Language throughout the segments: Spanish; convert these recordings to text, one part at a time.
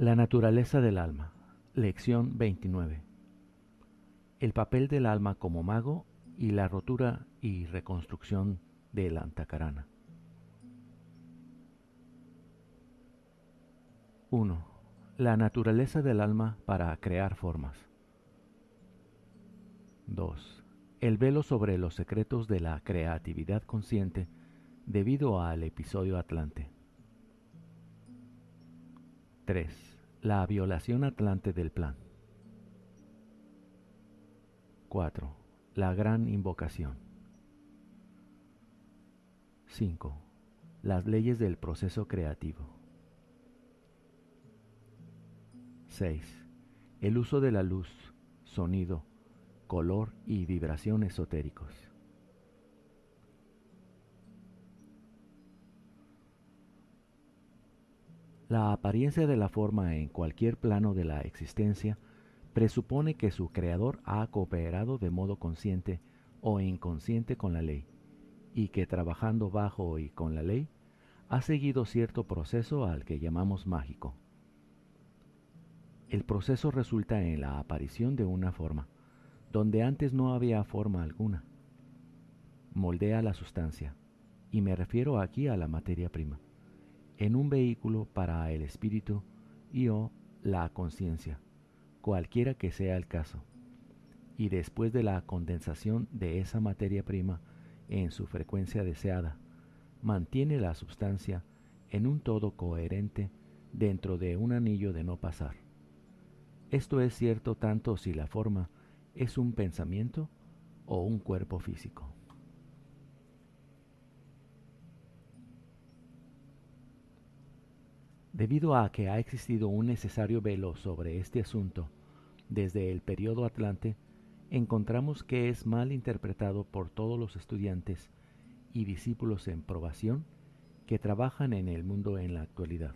La naturaleza del alma. Lección 29. El papel del alma como mago y la rotura y reconstrucción del Antakarana. 1. La naturaleza del alma para crear formas. 2. El velo sobre los secretos de la creatividad consciente debido al episodio Atlante. 3. La violación Atlante del plan. 4. La gran invocación. 5. Las leyes del proceso creativo. 6. El uso de la luz, sonido, color y vibración esotéricos. La apariencia de la forma en cualquier plano de la existencia presupone que su creador ha cooperado de modo consciente o inconsciente con la ley, y que trabajando bajo y con la ley, ha seguido cierto proceso al que llamamos mágico. El proceso resulta en la aparición de una forma, donde antes no había forma alguna. Moldea la sustancia, y me refiero aquí a la materia prima, en un vehículo para el espíritu y o la conciencia, cualquiera que sea el caso, y después de la condensación de esa materia prima en su frecuencia deseada, mantiene la sustancia en un todo coherente dentro de un anillo de no pasar. Esto es cierto tanto si la forma es un pensamiento o un cuerpo físico. Debido a que ha existido un necesario velo sobre este asunto desde el periodo Atlante, encontramos que es mal interpretado por todos los estudiantes y discípulos en probación que trabajan en el mundo en la actualidad.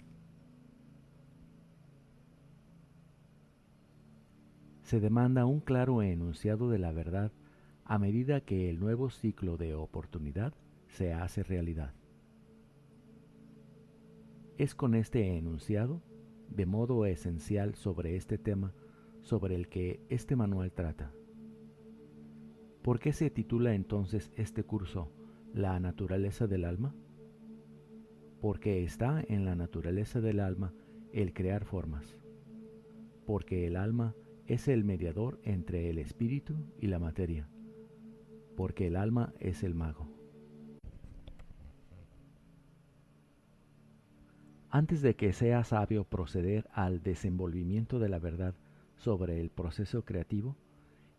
Se demanda un claro enunciado de la verdad a medida que el nuevo ciclo de oportunidad se hace realidad. Es con este enunciado, de modo esencial sobre este tema, sobre el que este manual trata. ¿Por qué se titula entonces este curso La naturaleza del alma? Porque está en la naturaleza del alma el crear formas. Porque el alma es el mediador entre el espíritu y la materia. Porque el alma es el mago. Antes de que sea sabio proceder al desenvolvimiento de la verdad sobre el proceso creativo,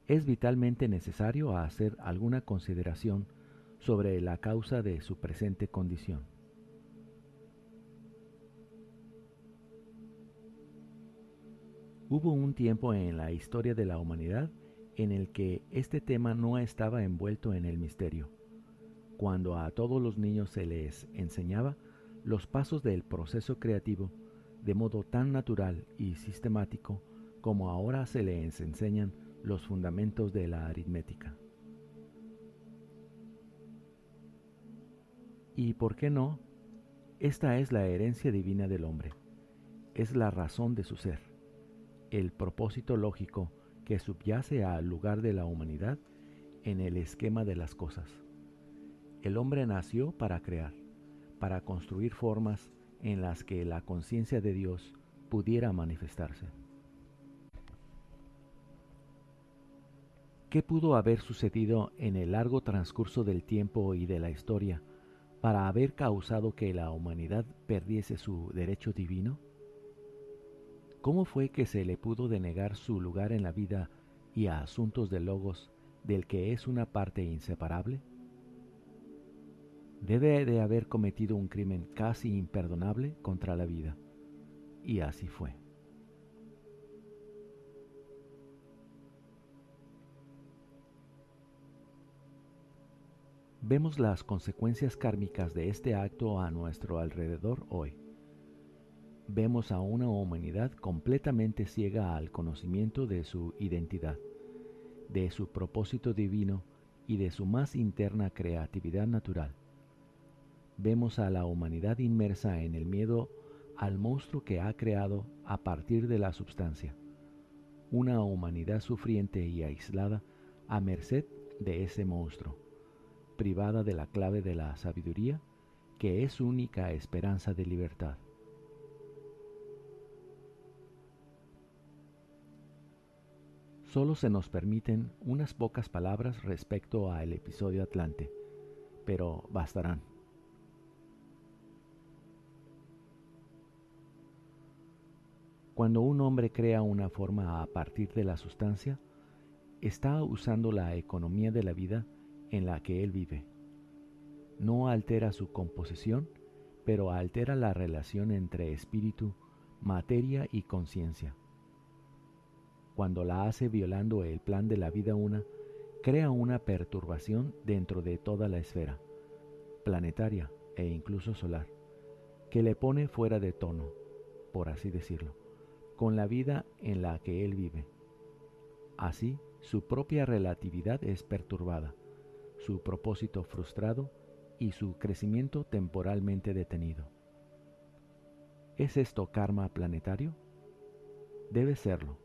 es vitalmente necesario hacer alguna consideración sobre la causa de su presente condición. Hubo un tiempo en la historia de la humanidad en el que este tema no estaba envuelto en el misterio, cuando a todos los niños se les enseñaba los pasos del proceso creativo de modo tan natural y sistemático como ahora se les enseñan los fundamentos de la aritmética. ¿Y por qué no? Esta es la herencia divina del hombre, es la razón de su ser, el propósito lógico que subyace al lugar de la humanidad en el esquema de las cosas. El hombre nació para crear, para construir formas en las que la conciencia de Dios pudiera manifestarse. ¿Qué pudo haber sucedido en el largo transcurso del tiempo y de la historia para haber causado que la humanidad perdiese su derecho divino? ¿Cómo fue que se le pudo denegar su lugar en la vida y a asuntos del logos del que es una parte inseparable? Debe de haber cometido un crimen casi imperdonable contra la vida, y así fue. Vemos las consecuencias kármicas de este acto a nuestro alrededor hoy. Vemos a una humanidad completamente ciega al conocimiento de su identidad, de su propósito divino y de su más interna creatividad natural. Vemos a la humanidad inmersa en el miedo al monstruo que ha creado a partir de la substancia, una humanidad sufriente y aislada a merced de ese monstruo, privada de la clave de la sabiduría, que es su única esperanza de libertad. Solo se nos permiten unas pocas palabras respecto al episodio Atlante, pero bastarán. Cuando un hombre crea una forma a partir de la sustancia, está usando la economía de la vida en la que él vive. No altera su composición, pero altera la relación entre espíritu, materia y conciencia. Cuando la hace violando el plan de la vida una, crea una perturbación dentro de toda la esfera, planetaria e incluso solar, que le pone fuera de tono, por así decirlo, con la vida en la que él vive. Así, su propia relatividad es perturbada, su propósito frustrado y su crecimiento temporalmente detenido. ¿Es esto karma planetario? Debe serlo,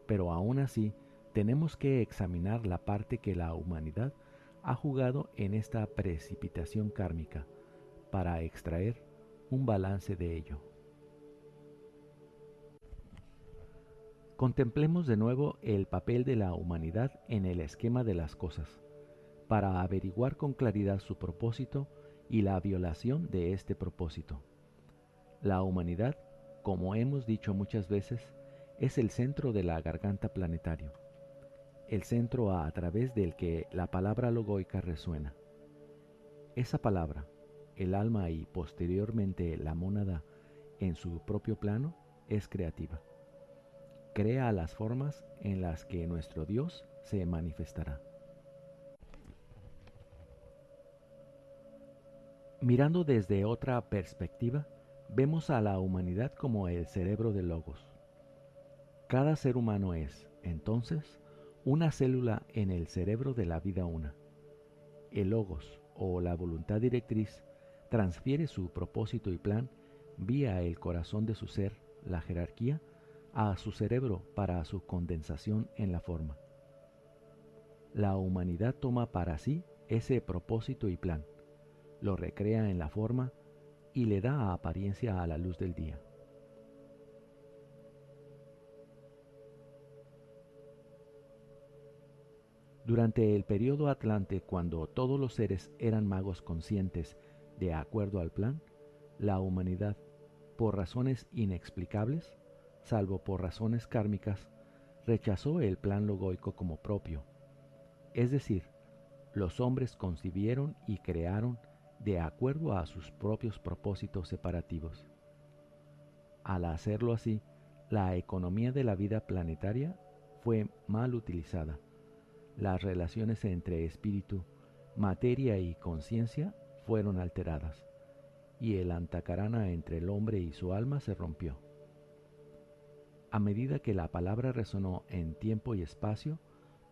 pero aún así tenemos que examinar la parte que la humanidad ha jugado en esta precipitación kármica para extraer un balance de ello. Contemplemos de nuevo el papel de la humanidad en el esquema de las cosas, para averiguar con claridad su propósito y la violación de este propósito. La humanidad, como hemos dicho muchas veces, es el centro de la garganta planetario, el centro a través del que la palabra logoica resuena. Esa palabra, el alma y posteriormente la mónada en su propio plano, es creativa. Crea las formas en las que nuestro Dios se manifestará. Mirando desde otra perspectiva, vemos a la humanidad como el cerebro del Logos. Cada ser humano es, entonces, una célula en el cerebro de la vida una. El Logos, o la voluntad directriz, transfiere su propósito y plan vía el corazón de su ser, la jerarquía, a su cerebro para su condensación en la forma. La humanidad toma para sí ese propósito y plan, lo recrea en la forma y le da apariencia a la luz del día. Durante el periodo Atlante, cuando todos los seres eran magos conscientes de acuerdo al plan, la humanidad, por razones inexplicables, salvo por razones kármicas, rechazó el plan logoico como propio. Es decir, los hombres concibieron y crearon de acuerdo a sus propios propósitos separativos. Al hacerlo así, la economía de la vida planetaria fue mal utilizada. Las relaciones entre espíritu, materia y conciencia fueron alteradas, y el antakarana entre el hombre y su alma se rompió. A medida que la palabra resonó en tiempo y espacio,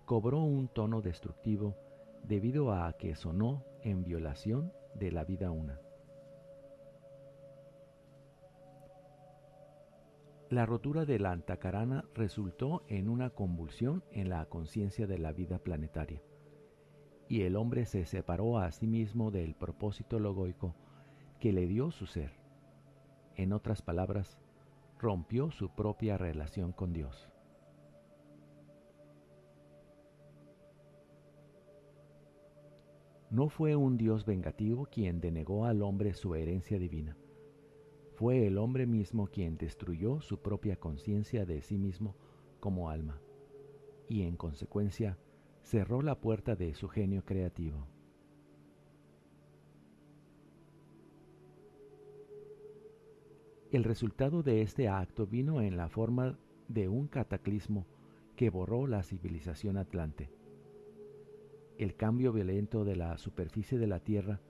cobró un tono destructivo debido a que sonó en violación de la vida una. La rotura de la antakarana resultó en una convulsión en la conciencia de la vida planetaria, y el hombre se separó a sí mismo del propósito logoico que le dio su ser. En otras palabras, rompió su propia relación con Dios. No fue un Dios vengativo quien denegó al hombre su herencia divina. Fue el hombre mismo quien destruyó su propia conciencia de sí mismo como alma, y en consecuencia cerró la puerta de su genio creativo. El resultado de este acto vino en la forma de un cataclismo que borró la civilización atlante. El cambio violento de la superficie de la Tierra,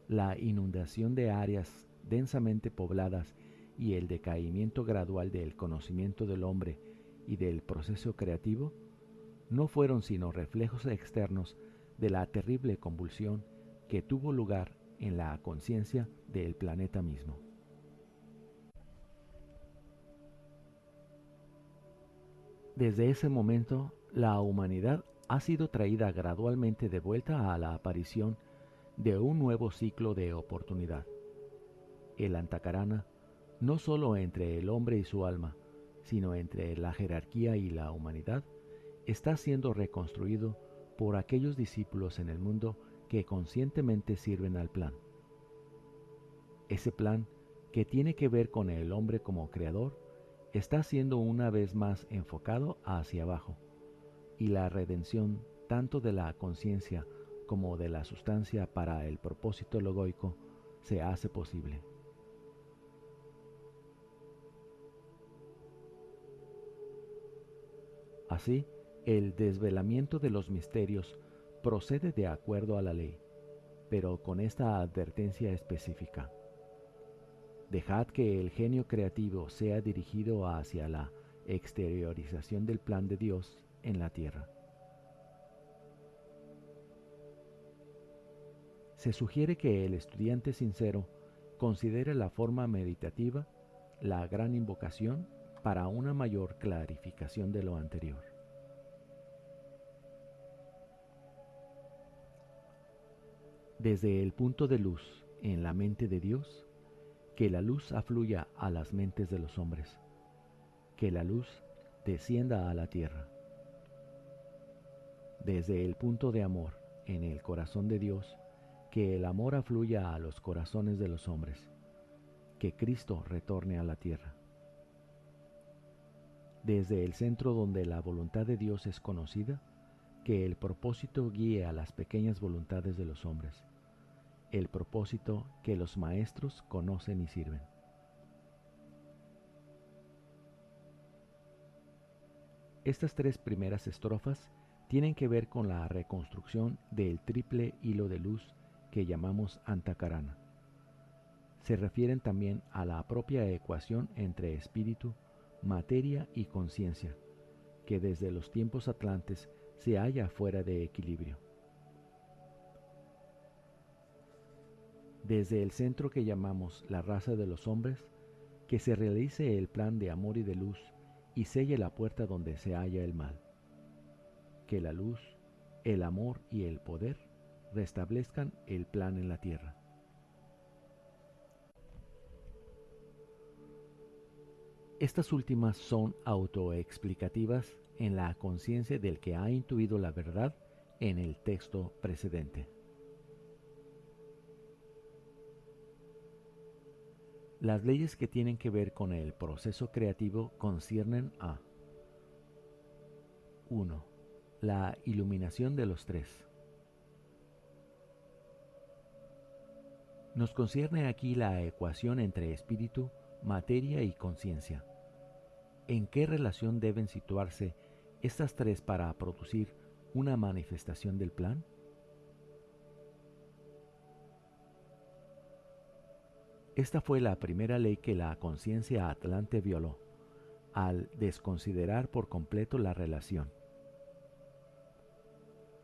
la inundación de áreas densamente pobladas y el decaimiento gradual del conocimiento del hombre y del proceso creativo no fueron sino reflejos externos de la terrible convulsión que tuvo lugar en la conciencia del planeta mismo. Desde ese momento, la humanidad ha sido traída gradualmente de vuelta a la aparición de un nuevo ciclo de oportunidad. El Antakarana, no solo entre el hombre y su alma, sino entre la jerarquía y la humanidad, está siendo reconstruido por aquellos discípulos en el mundo que conscientemente sirven al plan. Ese plan, que tiene que ver con el hombre como creador, está siendo una vez más enfocado hacia abajo, y la redención tanto de la conciencia como de la sustancia para el propósito logoico se hace posible. Así, el desvelamiento de los misterios procede de acuerdo a la ley, pero con esta advertencia específica: dejad que el genio creativo sea dirigido hacia la exteriorización del plan de Dios en la tierra. Se sugiere que el estudiante sincero considere la forma meditativa la gran invocación para una mayor clarificación de lo anterior. Desde el punto de luz en la mente de Dios, que la luz afluya a las mentes de los hombres, que la luz descienda a la tierra. Desde el punto de amor en el corazón de Dios, que el amor afluya a los corazones de los hombres, que Cristo retorne a la tierra. Desde el centro donde la voluntad de Dios es conocida, que el propósito guíe a las pequeñas voluntades de los hombres, el propósito que los maestros conocen y sirven. Estas tres primeras estrofas tienen que ver con la reconstrucción del triple hilo de luz que llamamos Antakarana. Se refieren también a la propia ecuación entre espíritu, materia y conciencia, que desde los tiempos atlantes se halla fuera de equilibrio. Desde el centro que llamamos la raza de los hombres, que se realice el plan de amor y de luz y selle la puerta donde se halla el mal. Que la luz, el amor y el poder restablezcan el plan en la tierra. Estas últimas son autoexplicativas en la conciencia del que ha intuido la verdad en el texto precedente. Las leyes que tienen que ver con el proceso creativo conciernen a 1. La iluminación de los tres. Nos concierne aquí la ecuación entre espíritu, materia y conciencia. ¿En qué relación deben situarse estas tres para producir una manifestación del plan? Esta fue la primera ley que la conciencia atlante violó, al desconsiderar por completo la relación.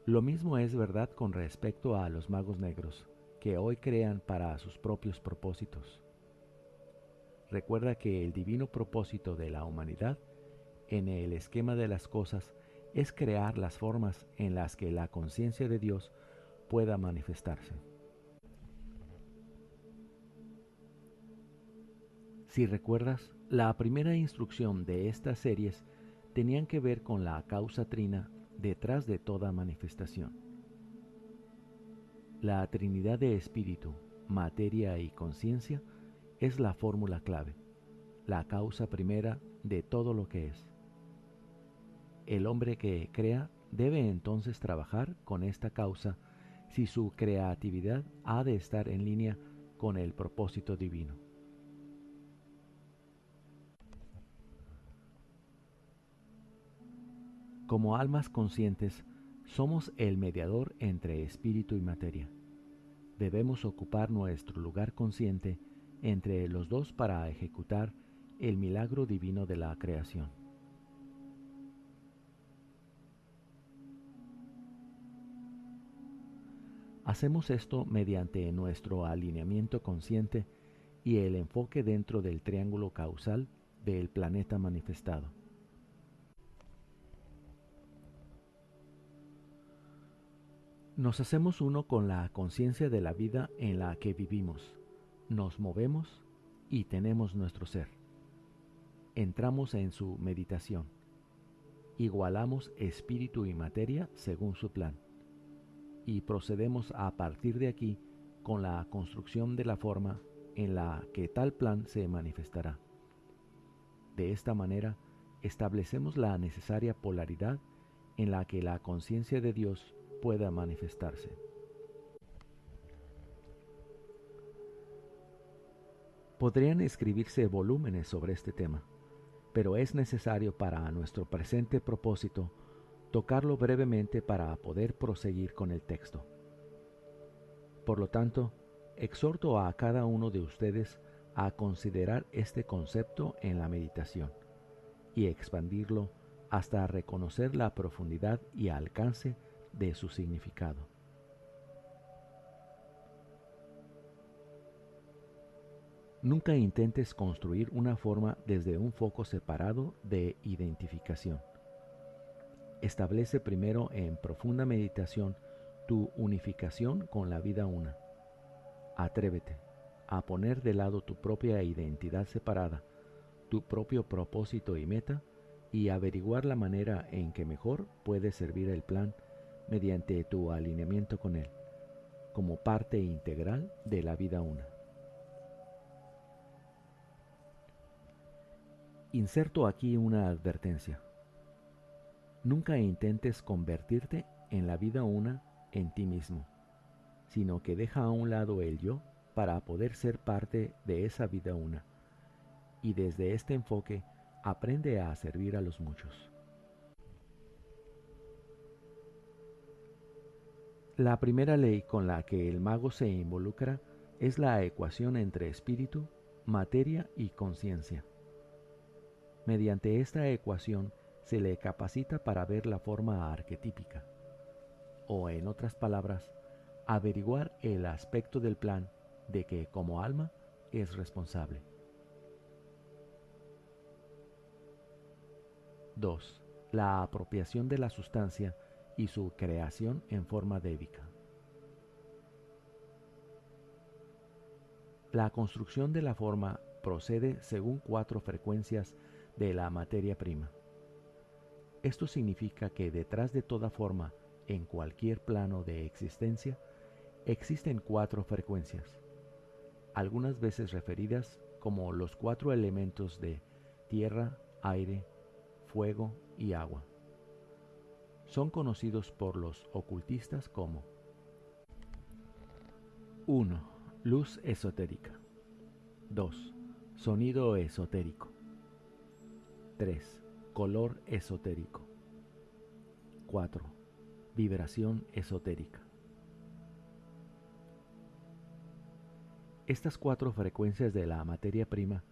Lo mismo es verdad con respecto a los magos negros, que hoy crean para sus propios propósitos. Recuerda que el divino propósito de la humanidad, en el esquema de las cosas, es crear las formas en las que la conciencia de Dios pueda manifestarse. Si recuerdas, la primera instrucción de estas series tenían que ver con la causa trina detrás de toda manifestación. La Trinidad de espíritu, materia y conciencia es la fórmula clave, la causa primera de todo lo que es. El hombre que crea debe entonces trabajar con esta causa si su creatividad ha de estar en línea con el propósito divino. Como almas conscientes, somos el mediador entre espíritu y materia. Debemos ocupar nuestro lugar consciente entre los dos para ejecutar el milagro divino de la creación. Hacemos esto mediante nuestro alineamiento consciente y el enfoque dentro del triángulo causal del planeta manifestado. Nos hacemos uno con la conciencia de la vida en la que vivimos, nos movemos y tenemos nuestro ser. Entramos en su meditación. Igualamos espíritu y materia según su plan. Y procedemos a partir de aquí con la construcción de la forma en la que tal plan se manifestará. De esta manera, establecemos la necesaria polaridad en la que la conciencia de Dios pueda manifestarse. Podrían escribirse volúmenes sobre este tema, pero es necesario para nuestro presente propósito tocarlo brevemente para poder proseguir con el texto. Por lo tanto, exhorto a cada uno de ustedes a considerar este concepto en la meditación y expandirlo hasta reconocer la profundidad y alcance de su significado. Nunca intentes construir una forma desde un foco separado de identificación. Establece primero en profunda meditación tu unificación con la vida una. Atrévete a poner de lado tu propia identidad separada, tu propio propósito y meta, y averiguar la manera en que mejor puedes servir el plan mediante tu alineamiento con él, como parte integral de la vida una. Inserto aquí una advertencia. Nunca intentes convertirte en la vida una en ti mismo, sino que deja a un lado el yo para poder ser parte de esa vida una, y desde este enfoque aprende a servir a los muchos. La primera ley con la que el mago se involucra es la ecuación entre espíritu, materia y conciencia. Mediante esta ecuación se le capacita para ver la forma arquetípica, o en otras palabras, averiguar el aspecto del plan de que como alma es responsable. 2. La apropiación de la sustancia y su creación en forma débica. La construcción de la forma procede según 4 frecuencias de la materia prima. Esto significa que detrás de toda forma, en cualquier plano de existencia, existen 4 frecuencias, algunas veces referidas como los 4 elementos de tierra, aire, fuego y agua. Son conocidos por los ocultistas como 1. Luz esotérica. 2. Sonido esotérico. 3. Color esotérico. 4. Vibración esotérica. Estas 4 frecuencias de la materia prima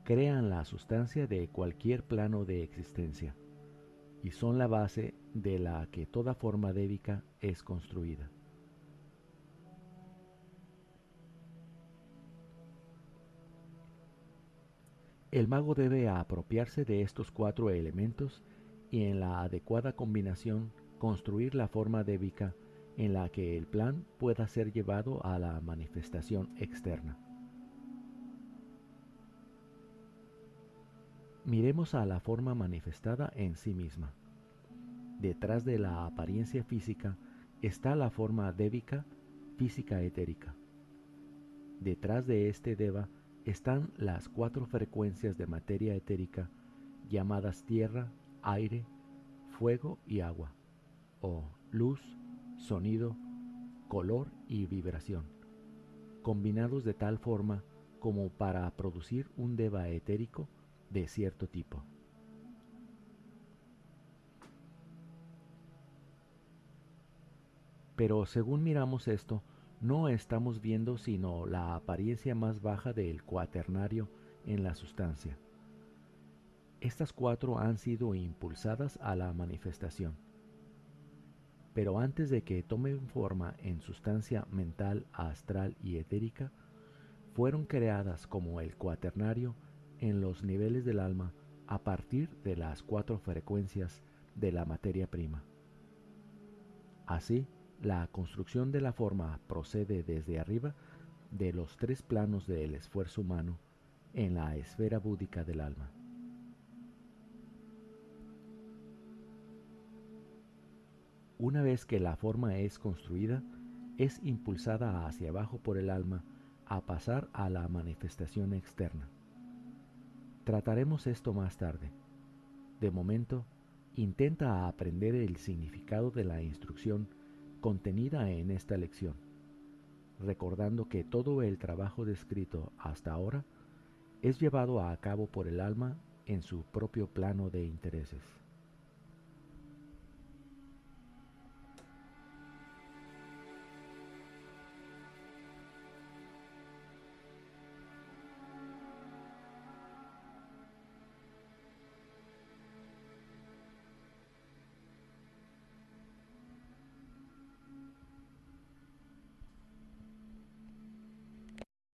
crean la sustancia de cualquier plano de existencia y son la base de la que toda forma débica es construida. El mago debe apropiarse de estos 4 elementos y en la adecuada combinación construir la forma débica en la que el plan pueda ser llevado a la manifestación externa. Miremos a la forma manifestada en sí misma. Detrás de la apariencia física está la forma débica, física etérica. Detrás de este deva están las 4 frecuencias de materia etérica llamadas tierra, aire, fuego y agua, o luz, sonido, color y vibración, combinados de tal forma como para producir un deva etérico de cierto tipo. Pero según miramos esto, no estamos viendo sino la apariencia más baja del cuaternario en la sustancia. Estas 4 han sido impulsadas a la manifestación. Pero antes de que tomen forma en sustancia mental, astral y etérica, fueron creadas como el cuaternario en los niveles del alma a partir de las 4 frecuencias de la materia prima. Así, La construcción de la forma procede desde arriba de los tres planos del esfuerzo humano en la esfera búdica del alma. Una vez que la forma es construida, es impulsada hacia abajo por el alma a pasar a la manifestación externa. Trataremos esto más tarde. De momento, intenta aprender el significado de la instrucción contenida en esta lección, recordando que todo el trabajo descrito hasta ahora es llevado a cabo por el alma en su propio plano de intereses.